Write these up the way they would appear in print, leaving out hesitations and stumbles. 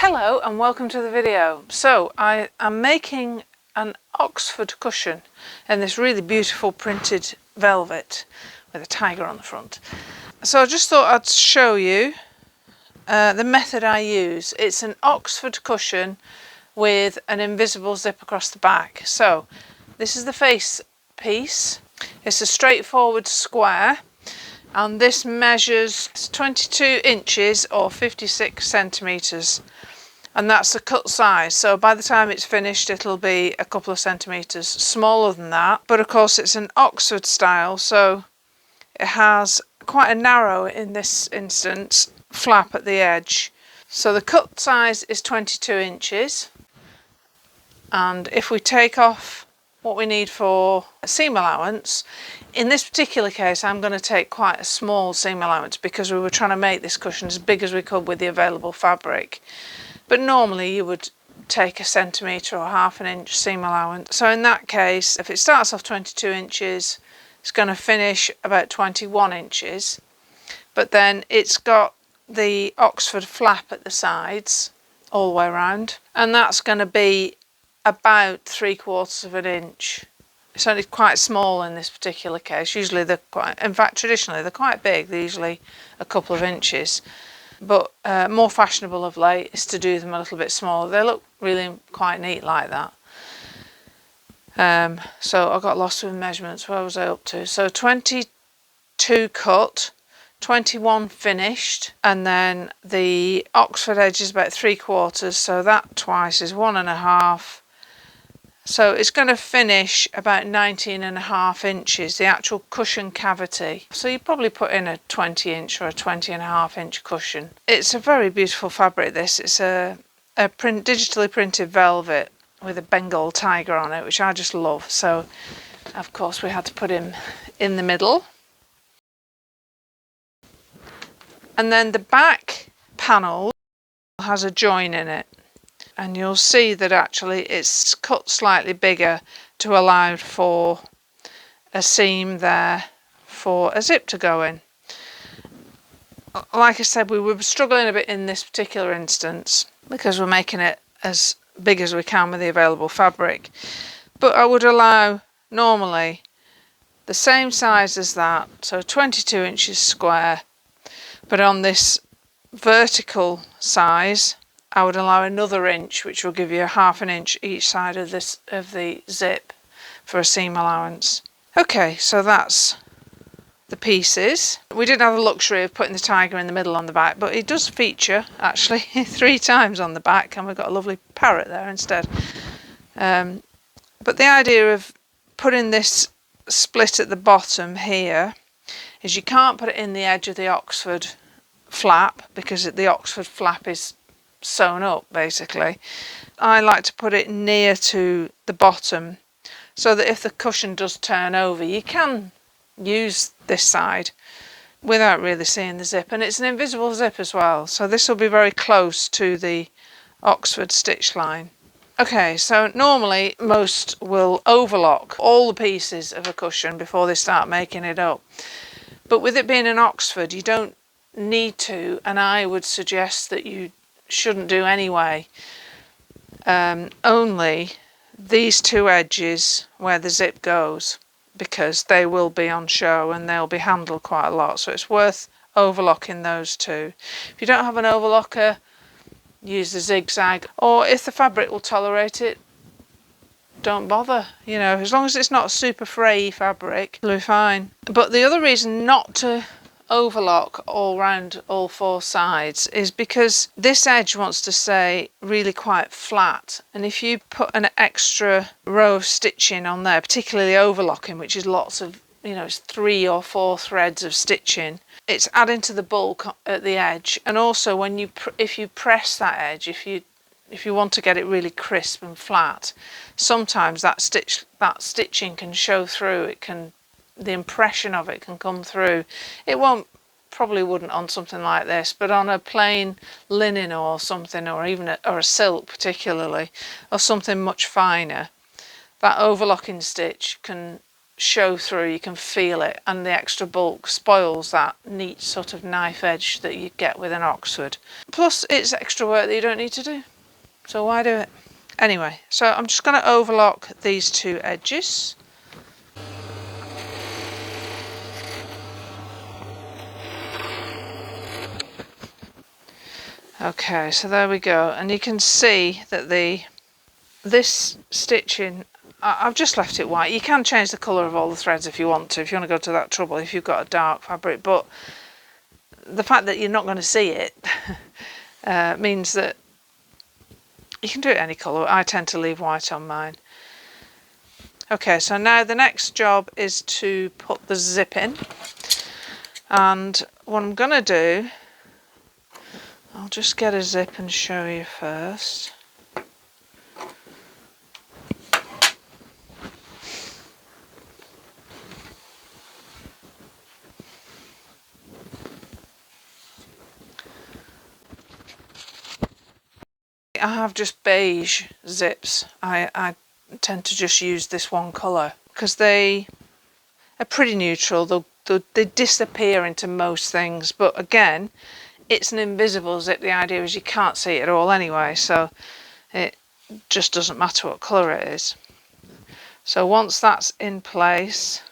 Hello and welcome to the video. So I am making an Oxford cushion in this really beautiful printed velvet with a tiger on the front. So I just thought I'd show you the method I use. It's an Oxford cushion with an invisible zip across the back. So this is the face piece. It's a straightforward square and this measures 22 inches or 56 centimetres. And that's the cut size, so by the time it's finished it'll be a couple of centimetres smaller than that. But of course it's an Oxford style, so it has quite a narrow, in this instance, flap at the edge. So the cut size is 22 inches, and if we take off what we need for a seam allowance, in this particular case I'm going to take quite a small seam allowance because we were trying to make this cushion as big as we could with the available fabric. But normally you would take a centimetre or half an inch seam allowance. So in that case, if it starts off 22 inches, it's going to finish about 21 inches. But then it's got the Oxford flap at the sides all the way around. And that's going to be about 3/4 of an inch. It's only quite small in this particular case. Usually they're quite, in fact traditionally they're quite big. They're usually a couple of inches. But more fashionable of late is to do them a little bit smaller. They look really quite neat like that. So I got lost with measurements. Where was I up to? So 22 cut, 21 finished, and then the Oxford edge is about 3/4, so that twice is 1.5. So it's going to finish about 19.5 inches, the actual cushion cavity. So you probably put in a 20 inch or a 20.5 inch cushion. It's a very beautiful fabric, this. It's a digitally printed velvet with a Bengal tiger on it, which I just love. So of course we had to put him in the middle. And then the back panel has a join in it. And you'll see that actually it's cut slightly bigger to allow for a seam there for a zip to go in. Like I said, we were struggling a bit in this particular instance because we're making it as big as we can with the available fabric. But I would allow normally the same size as that, so 22 inches square, but on this vertical size I would allow another inch, which will give you half an inch each side of the zip for a seam allowance. Okay, so that's the pieces. We didn't have the luxury of putting the tiger in the middle on the back, but it does feature actually 3 times on the back, and we've got a lovely parrot there instead. But the idea of putting this split at the bottom here is you can't put it in the edge of the Oxford flap because the Oxford flap is sewn up basically. I like to put it near to the bottom so that if the cushion does turn over you can use this side without really seeing the zip, and it's an invisible zip as well, so this will be very close to the Oxford stitch line. Okay, so normally most will overlock all the pieces of a cushion before they start making it up, but with it being an Oxford you don't need to, and I would suggest that you shouldn't do anyway. Only these 2 edges where the zip goes, because they will be on show and they'll be handled quite a lot, so it's worth overlocking those 2. If you don't have an overlocker, use the zigzag, or if the fabric will tolerate it, don't bother, you know, as long as it's not super fray fabric, it'll be fine. But the other reason not to overlock all round all 4 sides is because this edge wants to stay really quite flat, and if you put an extra row of stitching on there, particularly overlocking, which is lots of, you know, it's 3 or 4 threads of stitching, it's adding to the bulk at the edge. And also when you if you press that edge, if you want to get it really crisp and flat, sometimes that stitching can show through. The impression of it can come through. It probably wouldn't on something like this, but on a plain linen or something, or even a silk particularly, or something much finer, that overlocking stitch can show through, you can feel it, and the extra bulk spoils that neat sort of knife edge that you get with an Oxford. Plus it's extra work that you don't need to do, so why do it? Anyway, so I'm just going to overlock these two edges. Okay, so there we go, and you can see that this stitching, I've just left it white. You can change the colour of all the threads if you want to go to that trouble if you've got a dark fabric, but the fact that you're not going to see it means that you can do it any colour. I tend to leave white on mine. Okay, so now the next job is to put the zip in, and what I'm going to do, I'll just get a zip and show you first. I have just beige zips. I tend to just use this one colour because they are pretty neutral. They disappear into most things, but again, it's an invisible zip. The idea is you can't see it at all anyway, so it just doesn't matter what colour it is. So once that's in place,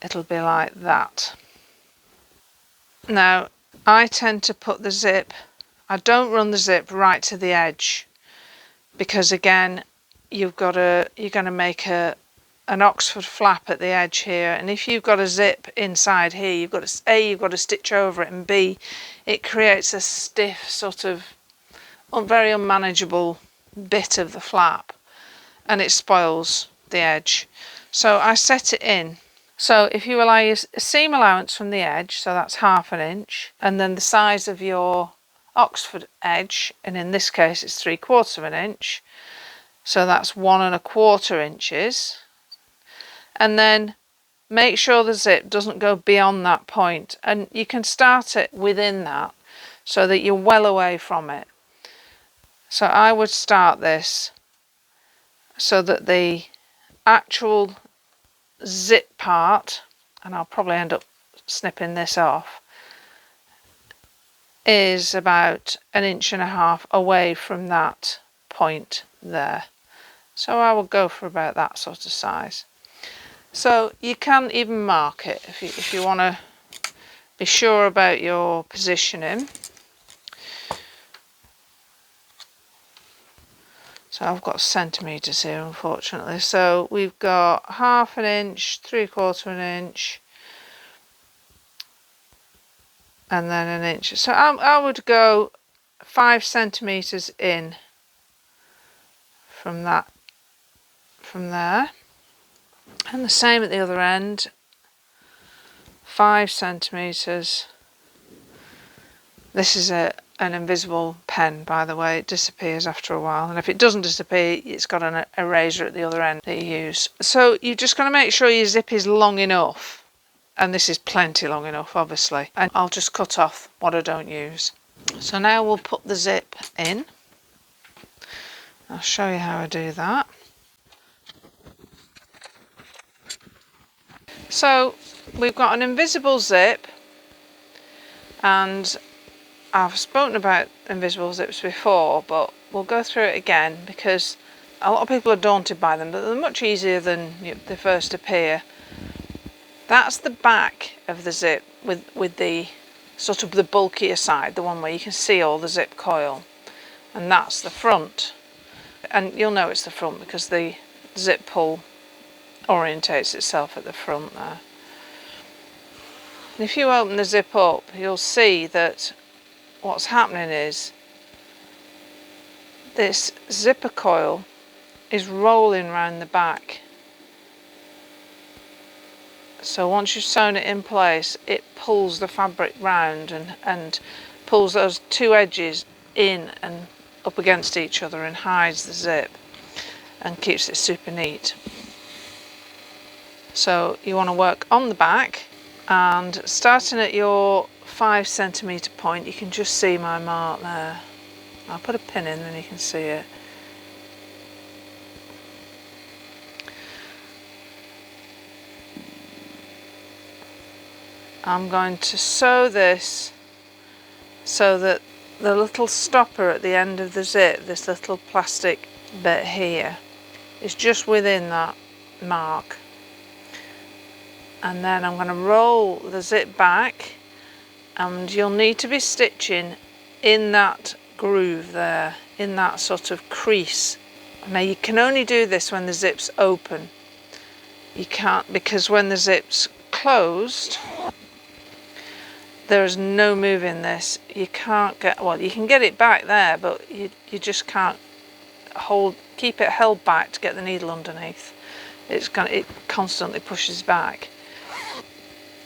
it'll be like that. Now, I tend to put the zip, I don't run the zip right to the edge, because again, you're going to make an Oxford flap at the edge here, and if you've got a zip inside here, you've got to stitch over it, and B, it creates a stiff sort of very unmanageable bit of the flap, and it spoils the edge. So I set it in. So if you allow your seam allowance from the edge, so that's 1/2 inch, and then the size of your Oxford edge, and in this case it's 3/4 inch, so that's 1 1/4 inches, and then make sure the zip doesn't go beyond that point, and you can start it within that so that you're well away from it. So I would start this so that the actual zip part, and I'll probably end up snipping this off, is about 1.5 inches away from that point there. So I will go for about that sort of size. So you can even mark it if you want to be sure about your positioning. So I've got centimetres here, unfortunately. So we've got 1/2 inch, 3/4 inch, and then 1 inch. So I would go 5 centimetres in from there, and the same at the other end, 5 centimetres. This is an invisible pen, by the way. It disappears after a while, and if it doesn't disappear, it's got an eraser at the other end that you use. So you're just going to make sure your zip is long enough, and this is plenty long enough, obviously, and I'll just cut off what I don't use. So now we'll put the zip in. I'll show you how I do that. So we've got an invisible zip, and I've spoken about invisible zips before, but we'll go through it again because a lot of people are daunted by them, but they're much easier than they first appear. That's the back of the zip with the sort of the bulkier side, the one where you can see all the zip coil, and that's the front. And you'll know it's the front because the zip pull orientates itself at the front there. And if you open the zip up, you'll see that what's happening is this zipper coil is rolling around the back. So once you've sewn it in place, it pulls the fabric round and pulls those two edges in and up against each other and hides the zip and keeps it super neat. So you want to work on the back, and starting at your 5 centimetre point, you can just see my mark there. I'll put a pin in and you can see it. I'm going to sew this so that the little stopper at the end of the zip, this little plastic bit here, is just within that mark. And then I'm going to roll the zip back, and you'll need to be stitching in that groove there, in that sort of crease. Now you can only do this when the zip's open. You can't, because when the zip's closed, there is no moving this. You can't get, well, you can get it back there, but you just can't keep it held back to get the needle underneath. It constantly pushes back.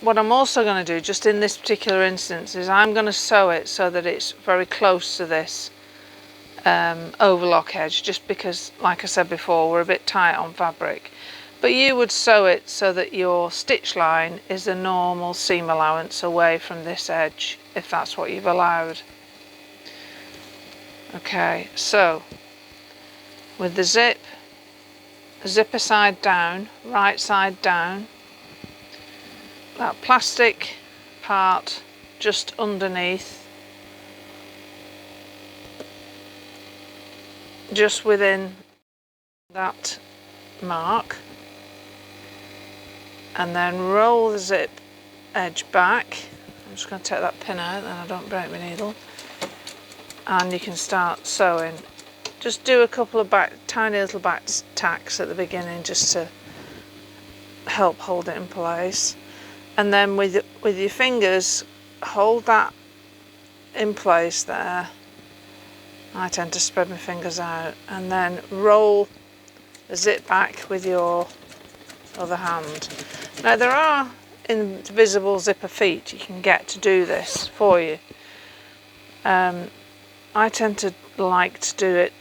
What I'm also going to do, just in this particular instance, is I'm going to sew it so that it's very close to this overlock edge, just because, like I said before, we're a bit tight on fabric. But you would sew it so that your stitch line is a normal seam allowance away from this edge, if that's what you've allowed. Okay, so with the zipper side down, right side down, that plastic part just underneath, just within that mark, and then roll the zip edge back. I'm just going to take that pin out, then I don't break my needle, and you can start sewing. Just do a couple of tiny little back tacks at the beginning, just to help hold it in place. And then with your fingers, hold that in place there. I tend to spread my fingers out, and then roll the zip back with your other hand. Now there are invisible zipper feet you can get to do this for you. I tend to like to do it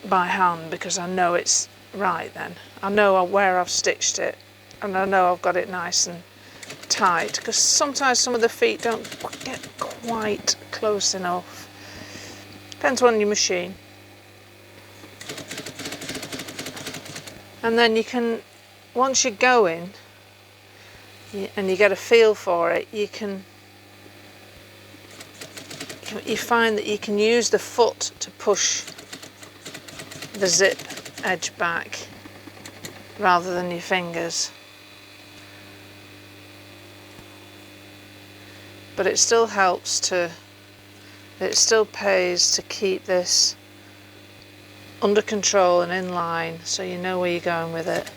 by hand because I know it's right then. I know where I've stitched it, and I know I've got it nice and tight, because sometimes some of the feet don't get quite close enough. Depends on your machine. And then you can, once you're going and you get a feel for it, you find that you can use the foot to push the zip edge back rather than your fingers. But it still it still pays to keep this under control and in line, so you know where you're going with it,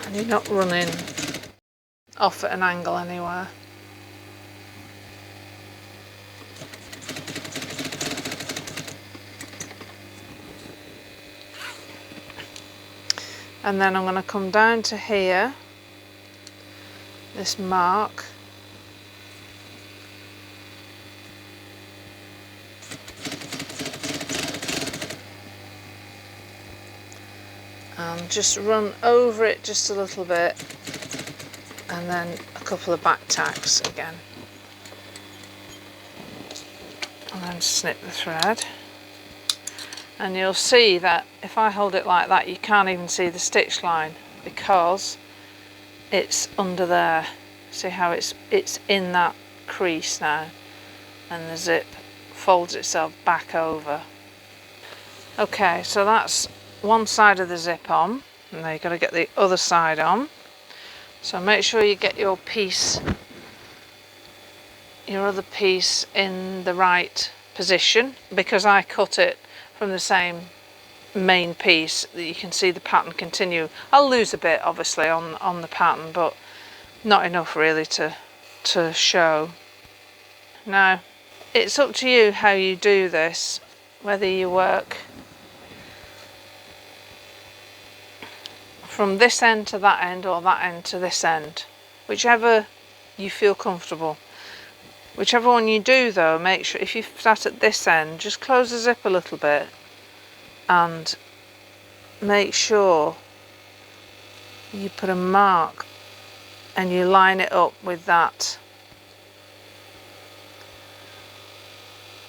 and you're not running off at an angle anywhere. And then I'm going to come down to here, this mark, and just run over it just a little bit, and then a couple of back tacks again, and then snip the thread. And you'll see that if I hold it like that, you can't even see the stitch line because it's under there. See how it's in that crease now, and the zip folds itself back over. Okay, so that's one side of the zip on, and now you've got to get the other side on. So make sure you get your other piece in the right position, because I cut it from the same main piece that you can see the pattern continue. I'll lose a bit obviously on the pattern, but not enough really to show. Now it's up to you how you do this, whether you work from this end to that end or that end to this end, whichever you feel comfortable. Whichever one you do though, make sure if you start at this end, just close the zip a little bit and make sure you put a mark and you line it up with that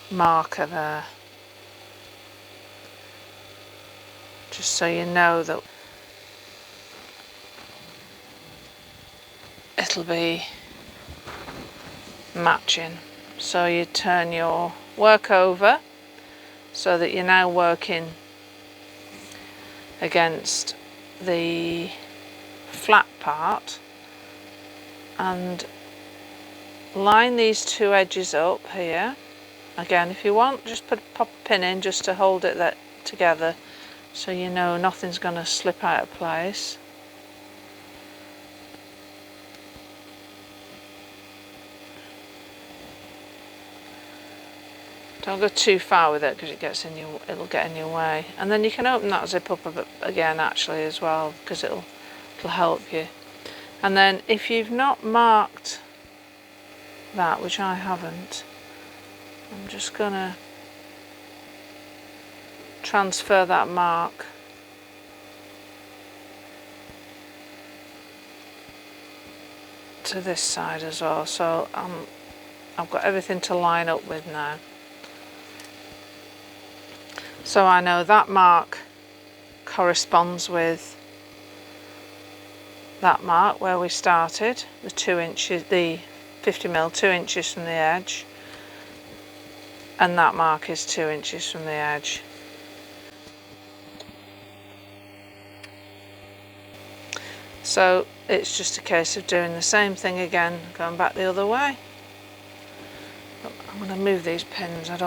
marker there, just so you know that it'll be matching. So you turn your work over so that you're now working against the flat part, and line these two edges up here. Again, if you want, just pop a pin in just to hold it together so you know nothing's going to slip out of place. Don't go too far with it because it'll get in your way. And then you can open that zip up a bit again actually as well, because it'll help you. And then if you've not marked that, which I haven't, I'm just gonna transfer that mark to this side as well. So I've got everything to line up with now. So I know that mark corresponds with that mark where we started, the 2 inches, the 50mm, 2 inches from the edge, and that mark is 2 inches from the edge. So it's just a case of doing the same thing again, going back the other way. I'm going to move these pins. I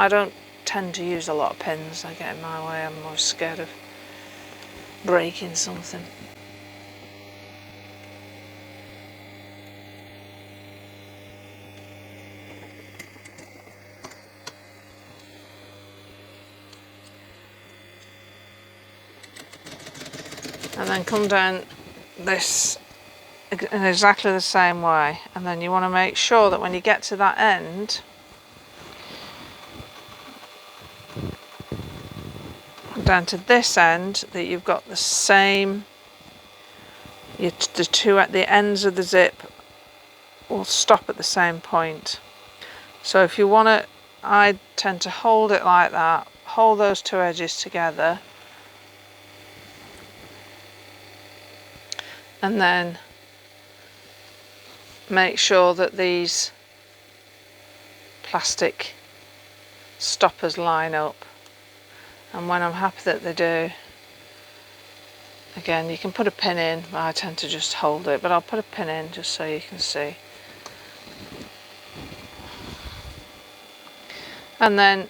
don't tend to use a lot of pins. They get in my way. I'm more scared of breaking something. And then come down this in exactly the same way, and then you want to make sure that when you get to that end, down to this end, that you've got the same, the ends of the zip will stop at the same point. So if you want to, I tend to hold it like that, hold those two edges together, and then make sure that these plastic stoppers line up. And when I'm happy that they do, again, you can put a pin in. I tend to just hold it, but I'll put a pin in just so you can see. And then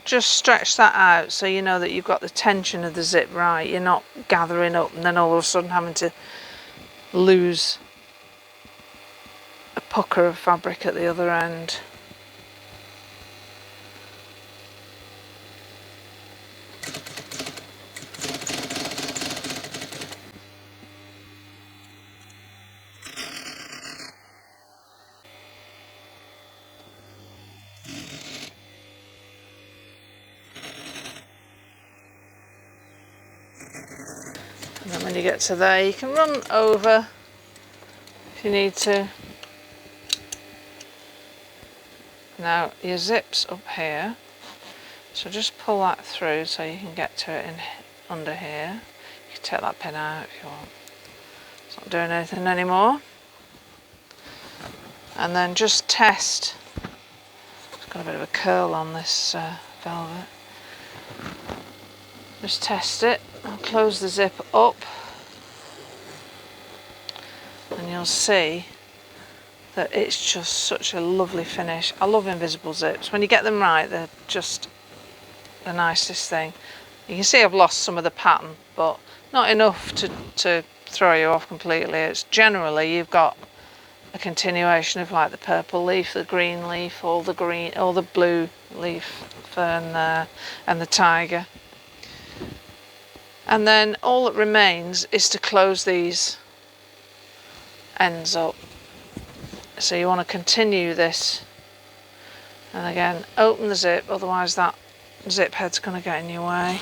just stretch that out so you know that you've got the tension of the zip right. You're not gathering up and then all of a sudden having to lose a pucker of fabric at the other end. And then when you get to there, you can run over if you need to. Now your zip's up here, so just pull that through so you can get to it in under here. You can take that pin out if you want. It's not doing anything anymore. And then just test. It's got a bit of a curl on this velvet. Just test it. I'll close the zip up, and you'll see that it's just such a lovely finish. I love invisible zips. When you get them right, they're just the nicest thing. You can see I've lost some of the pattern, but not enough to throw you off completely. It's generally you've got a continuation of like the purple leaf, the green leaf, all the blue leaf fern there, and the tiger. And then all that remains is to close these ends up. So you want to continue this, and again open the zip, otherwise that zip head's going to get in your way.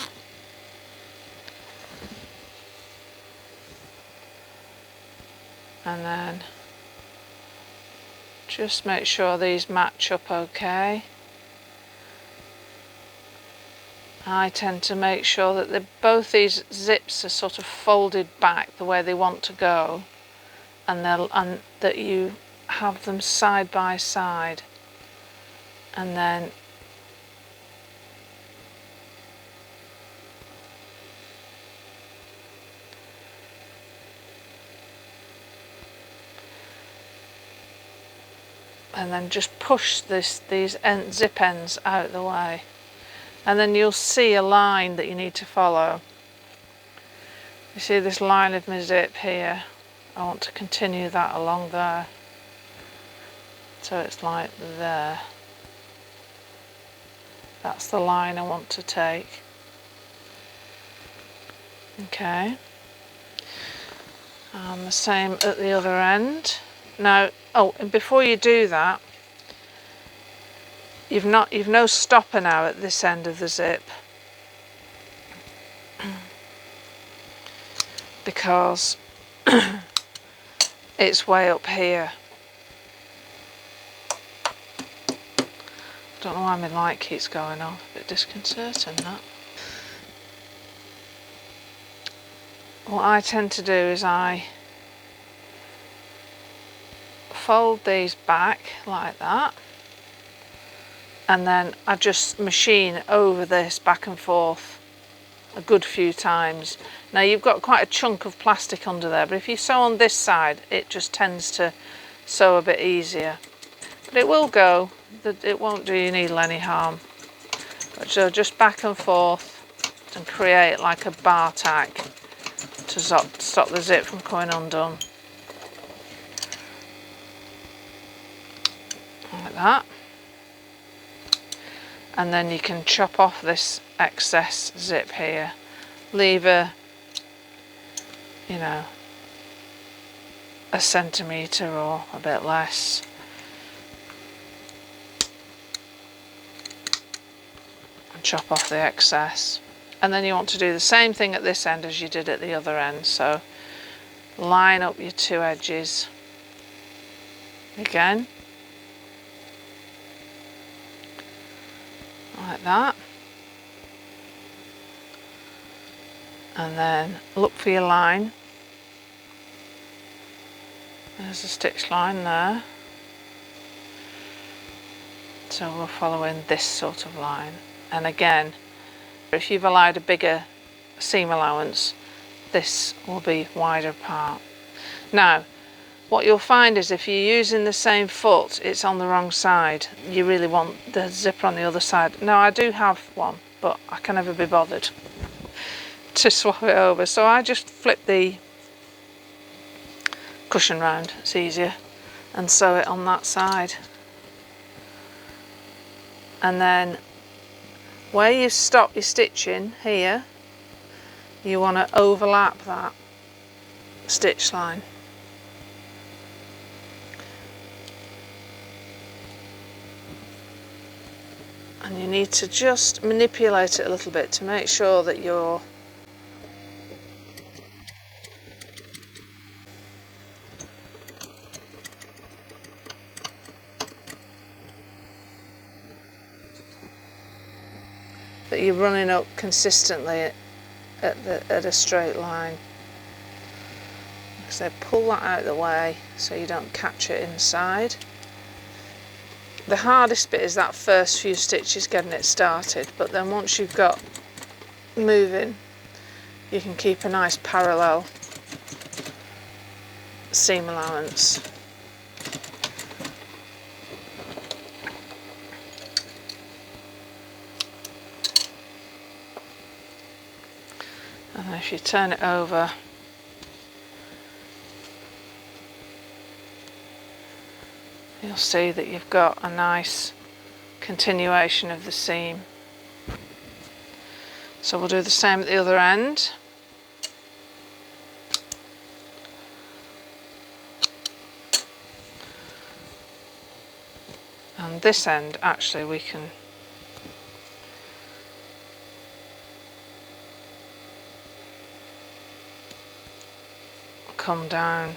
And then just make sure these match up okay. I tend to make sure that both these zips are sort of folded back the way they want to go, and that you have them side by side, and then just push these zip ends out of the way, and then you'll see a line that you need to follow. You see this line of my zip here? I want to continue that along there, so it's like there. That's the line I want to take. Okay, and the same at the other end. Now, and before you do that, you've no stopper now at this end of the zip, because it's way up here. Don't know why my light keeps going off. A bit disconcerting, that. What I tend to do is I fold these back like that, and then I just machine over this back and forth a good few times. Now you've got quite a chunk of plastic under there, but if you sew on this side it just tends to sew a bit easier. But it will go, it won't do your needle any harm. So just back and forth and create like a bar tack to stop the zip from coming undone. Like that. And then you can chop off this excess zip here. Leave a centimetre or a bit less. And chop off the excess. And then you want to do the same thing at this end as you did at the other end. So line up your two edges again. Like that, and then look for your line. There's a stitch line there, so we're following this sort of line. And again, if you've allowed a bigger seam allowance, this will be wider apart. Now what you'll find is if you're using the same foot, it's on the wrong side. You really want the zipper on the other side. Now I do have one, but I can never be bothered to swap it over. So I just flip the cushion round, it's easier, and sew it on that side. And then where you stop your stitching here, you want to overlap that stitch line. And you need to just manipulate it a little bit to make sure that you're running up consistently at a straight line. So pull that out of the way so you don't catch it inside. The hardest bit is that first few stitches getting it started, but then once you've got moving, you can keep a nice parallel seam allowance. And if you turn it over, you'll see that you've got a nice continuation of the seam. So we'll do the same at the other end. And this end, actually, we can come down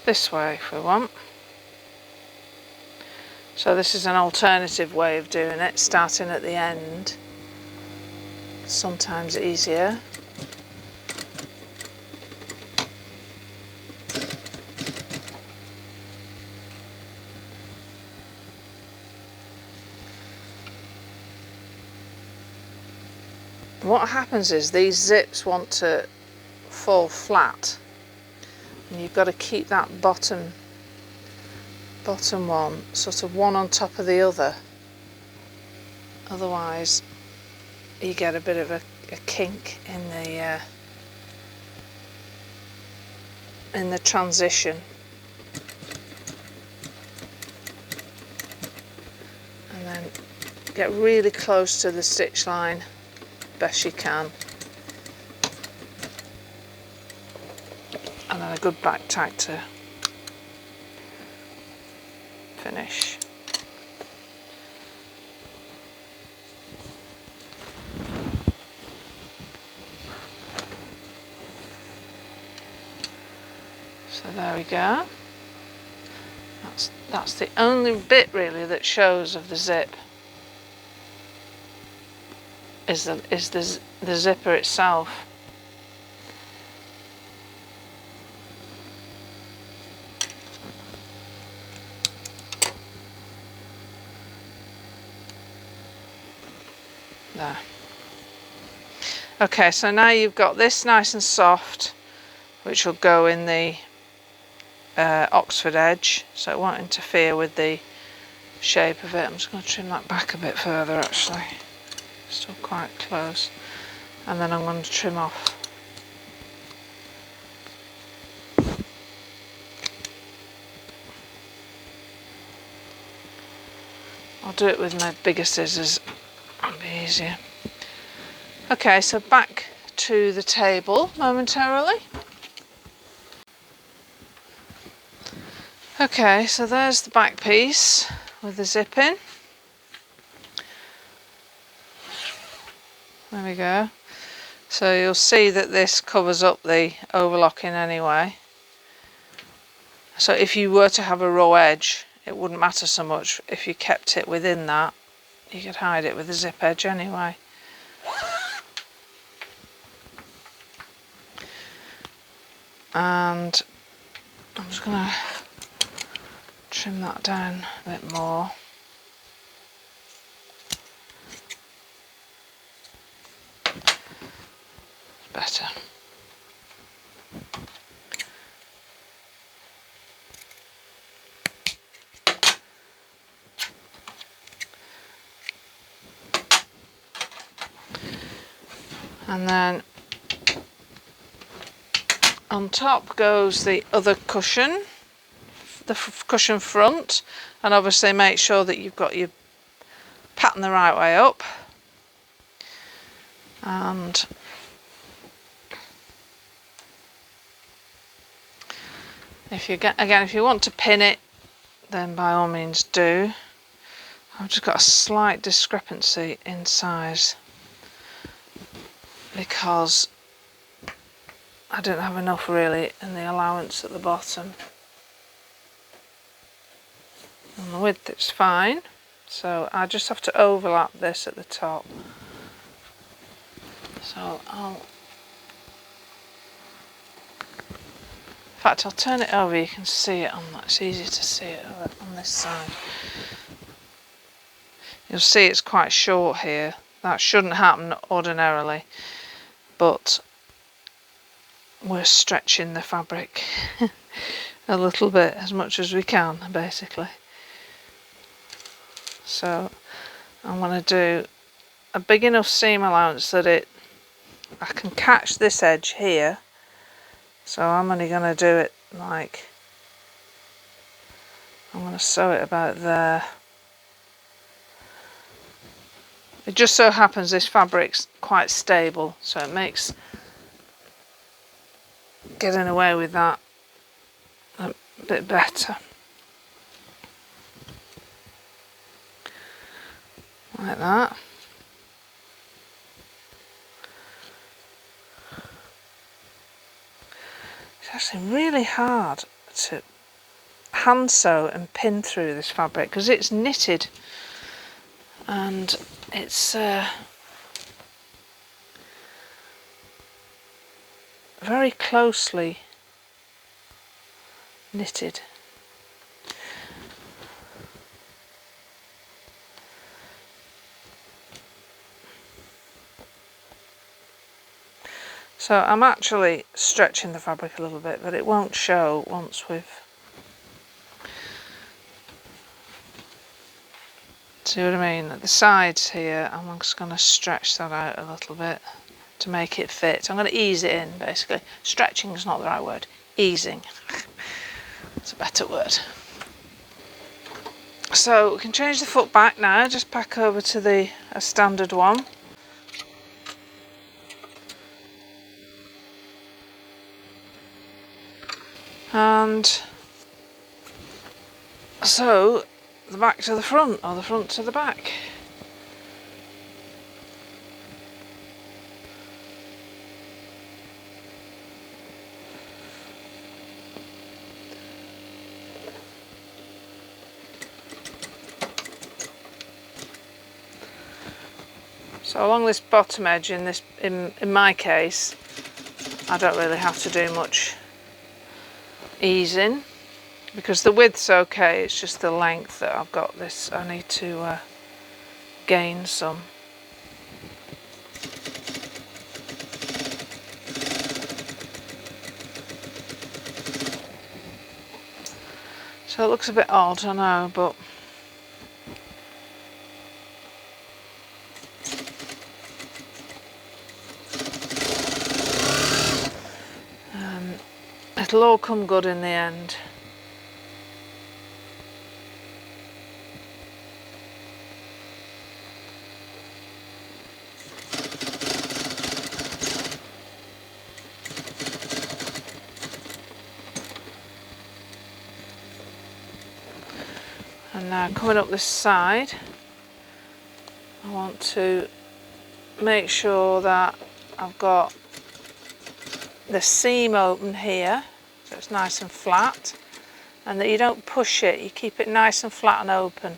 this way if we want. So this is an alternative way of doing it, starting at the end. Sometimes easier. What happens is these zips want to fall flat, and you've got to keep that bottom one sort of one on top of the other, otherwise you get a bit of a kink in the transition. And then get really close to the stitch line best you can, and then a good back tag to finish. So there we go. That's the only bit really that shows of the zip, is the zipper itself. There. Okay, so now you've got this nice and soft, which will go in the Oxford edge, so it won't interfere with the shape of it. I'm just going to trim that back a bit further actually, still quite close, and then I'm going to trim off. I'll do it with my bigger scissors, it'll be easier. Okay, so back to the table momentarily. Okay, so there's the back piece with the zip in. There we go. So you'll see that this covers up the overlocking anyway. So if you were to have a raw edge, it wouldn't matter so much. If you kept it within that, you could hide it with a zip edge anyway. And I'm just going to trim that down a bit more. Better. And then on top goes the other cushion, the cushion front, and obviously make sure that you've got your pattern the right way up. And if you want to pin it, then by all means do. I've just got a slight discrepancy in size because I don't have enough really in the allowance at the bottom. And the width is fine, so I just have to overlap this at the top. So in fact I'll turn it over, you can see it on that, it's easier to see it on this side. You'll see it's quite short here. That shouldn't happen ordinarily, but we're stretching the fabric a little bit, as much as we can basically. So I'm going to do a big enough seam allowance that I can catch this edge here. So I'm only going to do it like, I'm going to sew it about there. It just so happens this fabric's quite stable, so it makes getting away with that a bit better. Like that. It's actually really hard to hand sew and pin through this fabric because it's knitted and it's very closely knitted. So I'm actually stretching the fabric a little bit, but it won't show once we've... See what I mean? At the sides here, I'm just going to stretch that out a little bit to make it fit. I'm going to ease it in, basically. Stretching is not the right word. Easing. It's a better word. So we can change the foot back now. Just back over to a standard one. And so the back to the front, or the front to the back. So along this bottom edge, in my case, I don't really have to do much easing because the width's okay, it's just the length that I've got this. I need to gain some. So it looks a bit odd, I know, but it'll all come good in the end. And now coming up this side, I want to make sure that I've got the seam open here, so it's nice and flat, and that you don't push it, you keep it nice and flat and open.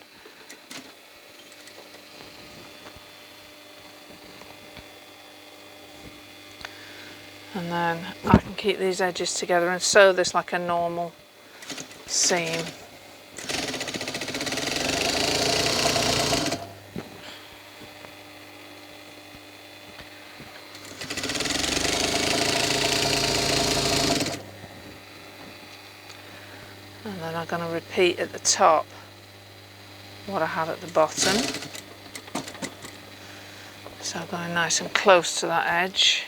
And then I can keep these edges together and sew this like a normal seam. And then I'm going to repeat at the top what I had at the bottom. So going nice and close to that edge.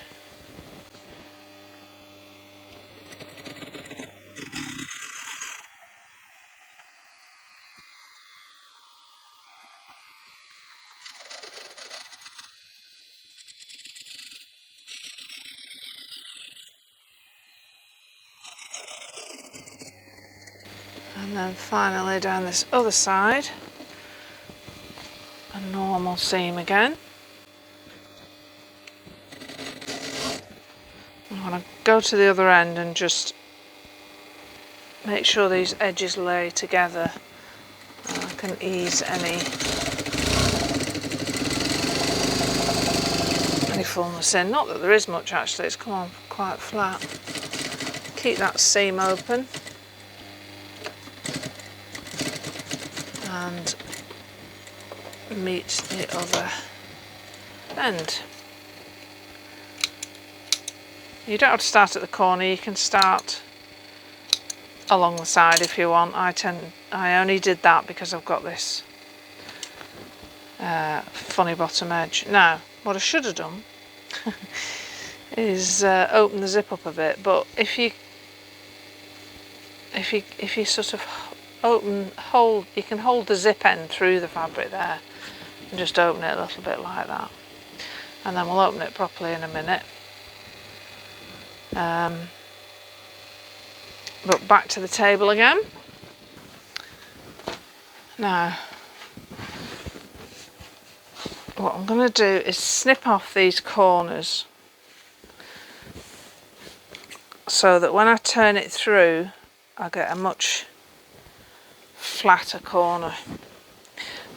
And then finally down this other side, a normal seam again. I'm going to go to the other end and just make sure these edges lay together. And I can ease any fullness in. Not that there is much actually, it's come on quite flat. Keep that seam open. And meet the other end. You don't have to start at the corner, you can start along the side if you want. I only did that because I've got this funny bottom edge. Now, what I should have done is open the zip up a bit, but if you sort of you can hold the zip end through the fabric there and just open it a little bit like that, and then we'll open it properly in a minute. But back to the table again. Now what I'm going to do is snip off these corners so that when I turn it through I get a much flatter corner.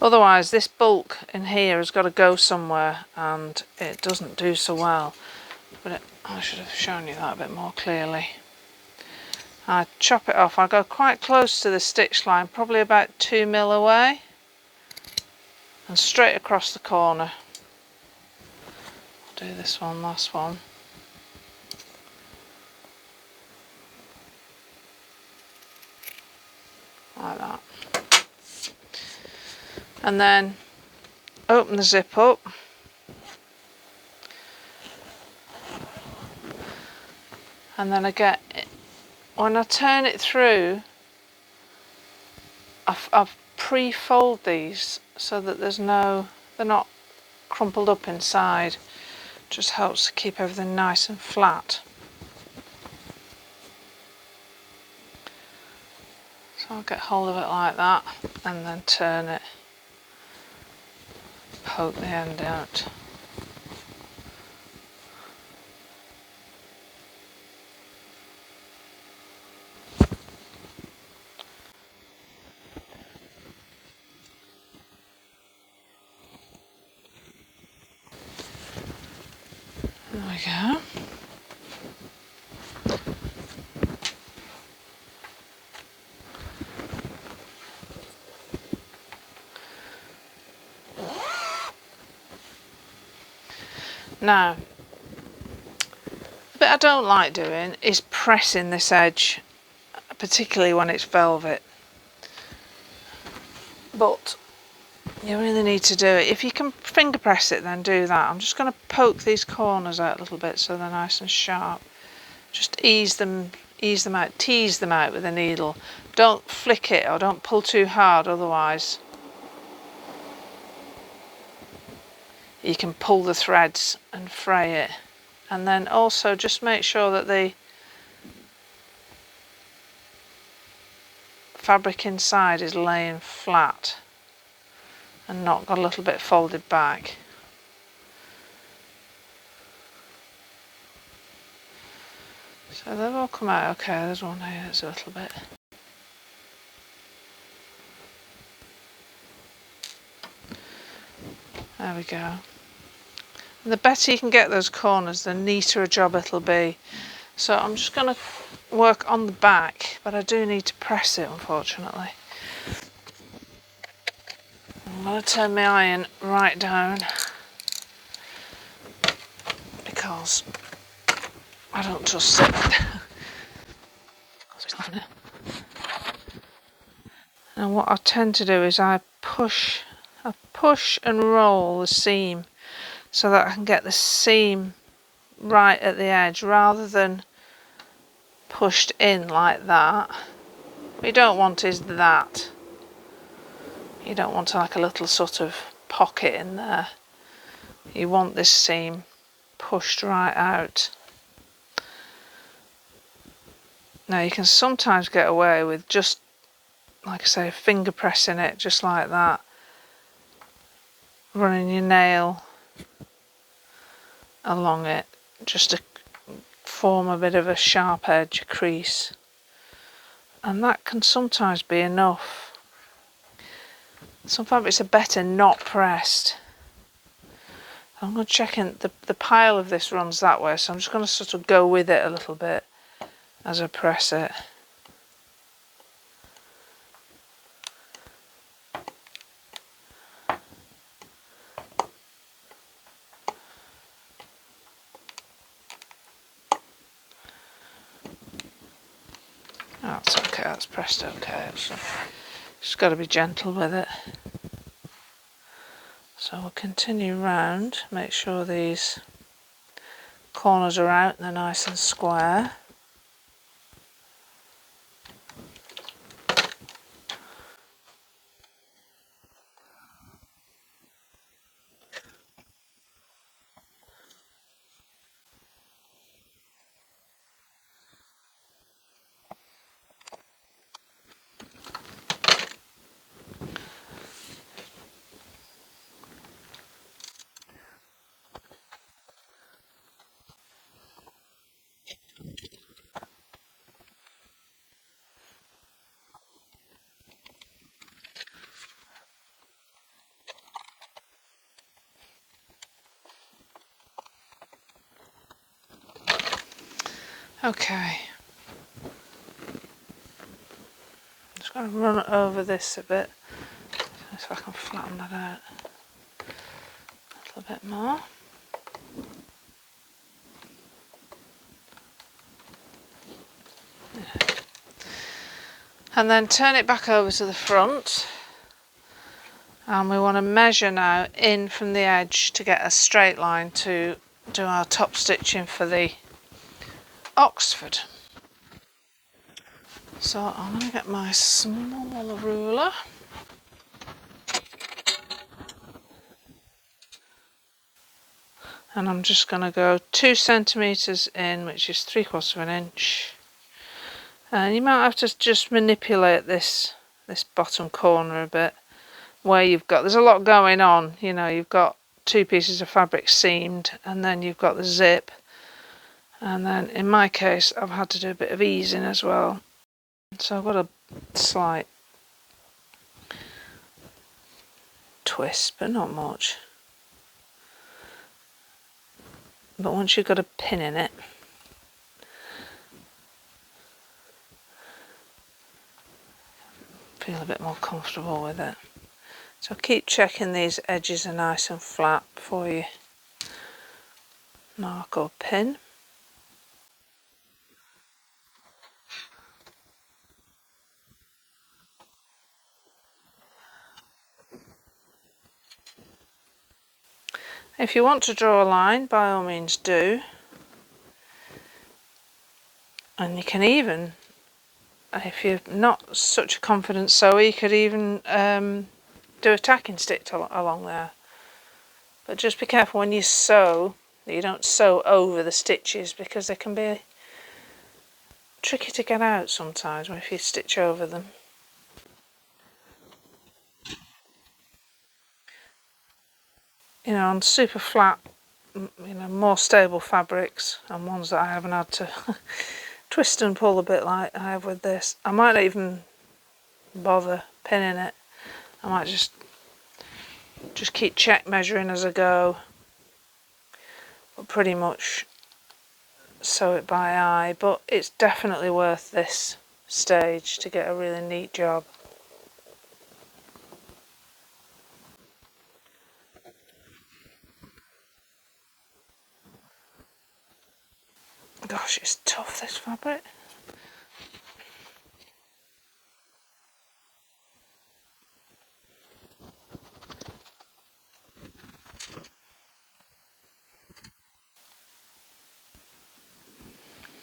Otherwise this bulk in here has got to go somewhere and it doesn't do so well. But I should have shown you that a bit more clearly. I chop it off. I go quite close to the stitch line, probably about 2 mil away, and straight across the corner. I'll do this one, last one. and then open the zip up. And then again, when I turn it through, I've pre-fold these so that they're not crumpled up inside. Just helps to keep everything nice and flat. So I'll get hold of it like that and then turn it, poke the end out. There we go. Now, the bit I don't like doing is pressing this edge, particularly when it's velvet. But you really need to do it. If you can finger press it, then do that. I'm just going to poke these corners out a little bit so they're nice and sharp. Just ease them out, tease them out with a needle. Don't flick it or don't pull too hard, otherwise you can pull the threads and fray it. And then also just make sure that the fabric inside is laying flat and not got a little bit folded back. So they've all come out okay. There's one here that's a little bit. There we go. And the better you can get those corners, the neater a job it'll be. So I'm just going to work on the back, but I do need to press it, unfortunately. I'm going to turn my iron right down because I don't trust it. And what I tend to do is I push and roll the seam so that I can get the seam right at the edge rather than pushed in like that. What you don't want is that. You don't want like a little sort of pocket in there. You want this seam pushed right out. Now you can sometimes get away with just, like I say, finger pressing it just like that, running your nail along it just to form a bit of a sharp edge, a crease, and that can sometimes be enough. Some fabrics are better not pressed. I'm going to check in, the pile of this runs that way, so I'm just going to sort of go with it a little bit as I press it. That's okay, that's pressed okay. Just got to be gentle with it. So we'll continue round, make sure these corners are out and they're nice and square. Okay, just going to run over this a bit, see if I can flatten that out a little bit more. And then turn it back over to the front And we want to measure now in from the edge to get a straight line to do our top stitching for the Oxford. So I'm going to get my smaller ruler. And I'm just going to go 2 centimetres in, which is 3/4 of an inch. And you might have to just manipulate this bottom corner a bit, where you've got, there's a lot going on, you know, you've got 2 pieces of fabric seamed, and then you've got the zip, and then in my case I've had to do a bit of easing as well. So I've got a slight twist, but not much. But once you've got a pin in it, feel a bit more comfortable with it. So keep checking these edges are nice and flat before you mark or pin. If you want to draw a line, by all means do. And you can even, if you're not such a confident sewer, you could even do a tacking stitch along there. But just be careful when you sew that you don't sew over the stitches, because they can be tricky to get out sometimes if you stitch over them. You know, on super flat, you know, more stable fabrics and ones that I haven't had to twist and pull a bit like I have with this, I might not even bother pinning it. I might just keep check measuring as I go, but pretty much sew it by eye. But it's definitely worth this stage to get a really neat job. Gosh, it's tough, this fabric.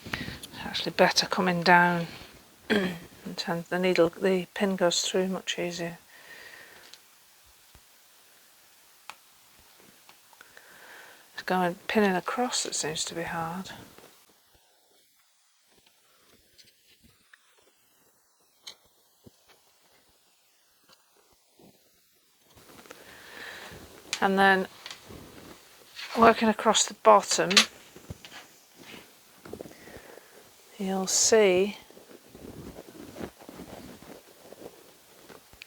It's actually better coming down. And the pin goes through much easier. It's going pinning across that seems to be hard. And then working across the bottom, you'll see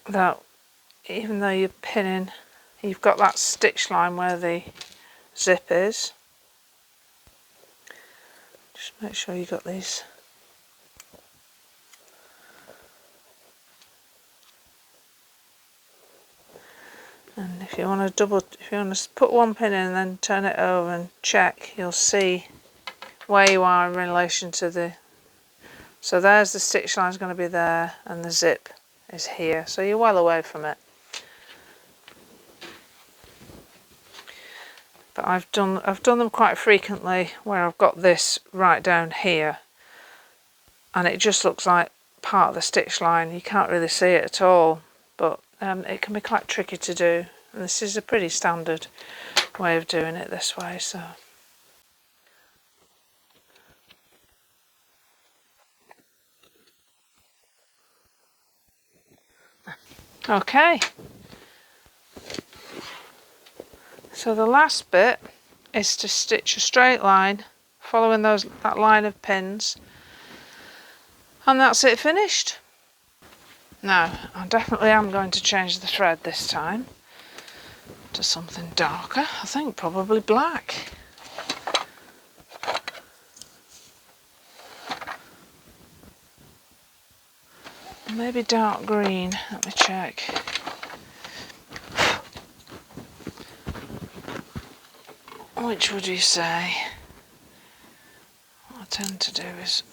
that even though you're pinning, you've got that stitch line where the zip is. Just make sure you got these. And if you want to put one pin in and then turn it over and check, you'll see where you are in relation to the, so there's the stitch line's going to be there and the zip is here, so you're well away from it. But I've done them quite frequently where I've got this right down here and it just looks like part of the stitch line. You can't really see it at all, but it can be quite tricky to do, and this is a pretty standard way of doing it this way. So okay, so the last bit is to stitch a straight line following that line of pins, and that's it, finished. Now I definitely am going to change the thread this time to something darker. I think probably black. Maybe dark green, let me check. Which would you say? What I tend to do is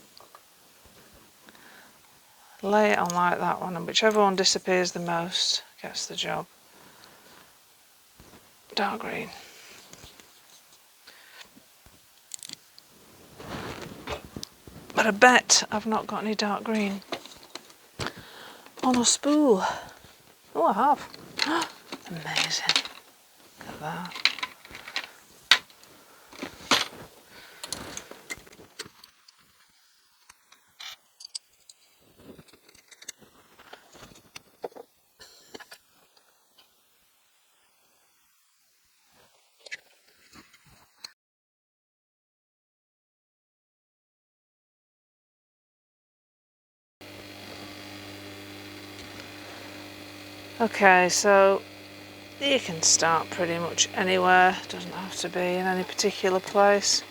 lay it on like that one, and whichever one disappears the most gets the job. dark green. But I bet I've not got any dark green on a spool. Oh, I have. Amazing. Look at that. Okay, so you can start pretty much anywhere, doesn't have to be in any particular place.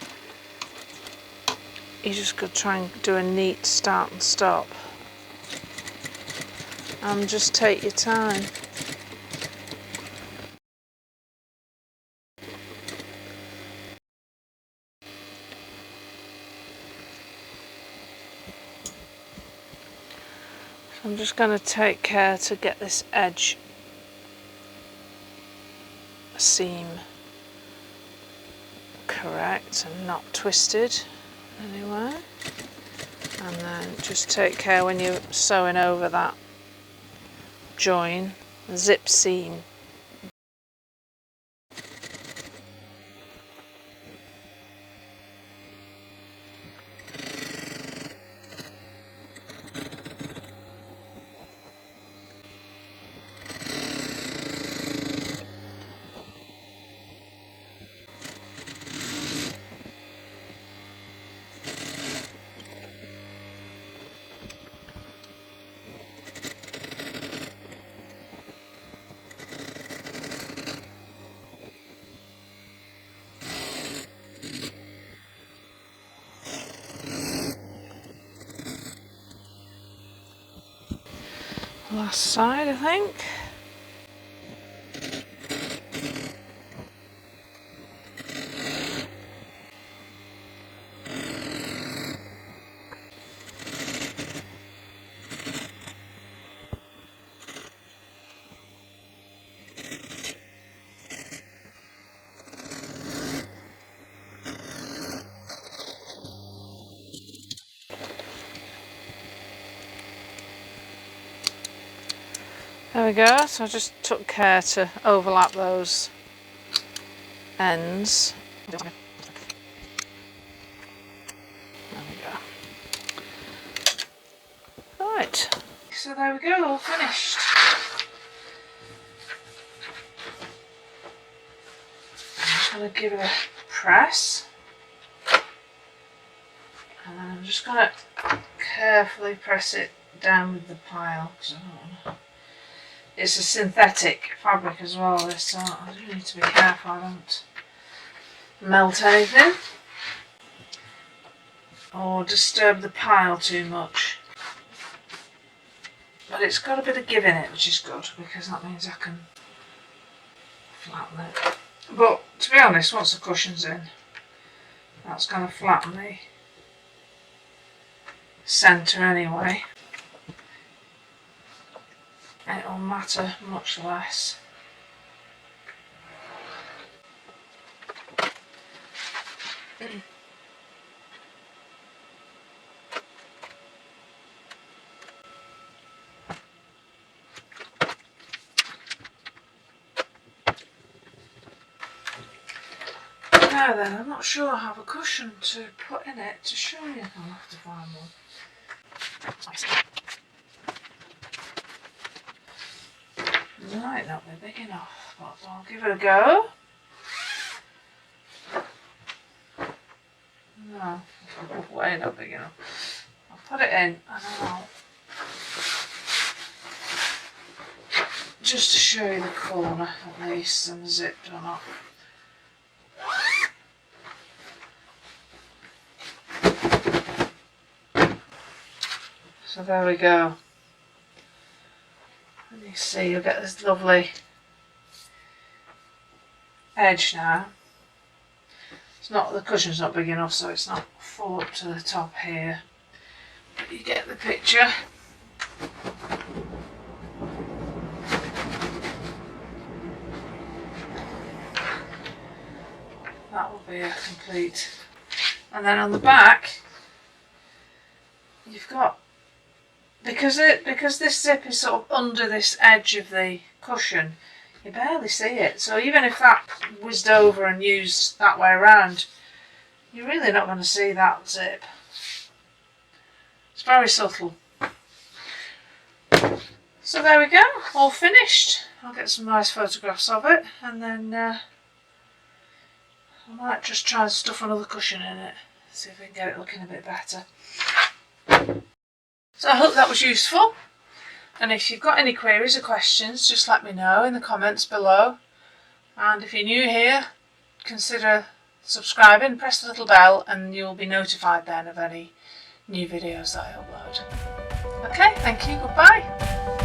You just could try and do a neat start and stop. And just take your time. So I'm just going to take care to get this edge seam correct and not twisted anywhere. And then just take care when you're sewing over that join, zip seam. Last side, I think. There we go, so I just took care to overlap those ends. There we go. Right, so there we go, all finished. I'm just going to give it a press. And then I'm just going to carefully press it down with the pile, because I don't want to. It's a synthetic fabric as well, this, so I do need to be careful I don't melt anything or disturb the pile too much. But it's got a bit of give in it, which is good, because that means I can flatten it. But to be honest, once the cushion's in, that's going to flatten the centre anyway. It'll matter much less. Now then, I'm not sure I have a cushion to put in it to show you. I'll have to find one. Might not be big enough, but I'll give it a go. No, way not big enough. I'll put it in and then I'll just to show you the corner at least and the zip done up. So there we go. And you see, you'll get this lovely edge now. It's not, the cushion's not big enough, so it's not full up to the top here. But you get the picture. that will be a complete. And then on the back, you've got, because this zip is sort of under this edge of the cushion, you barely see it. So even if that whizzed over and used that way around, you're really not going to see that zip. It's very subtle. So there we go, all finished. I'll get some nice photographs of it, and then I might just try and stuff another cushion in it, see if we can get it looking a bit better. So I hope that was useful, and if you've got any queries or questions, just let me know in the comments below. And if you're new here, consider subscribing, press the little bell, and you'll be notified then of any new videos that I upload. Okay, thank you, goodbye.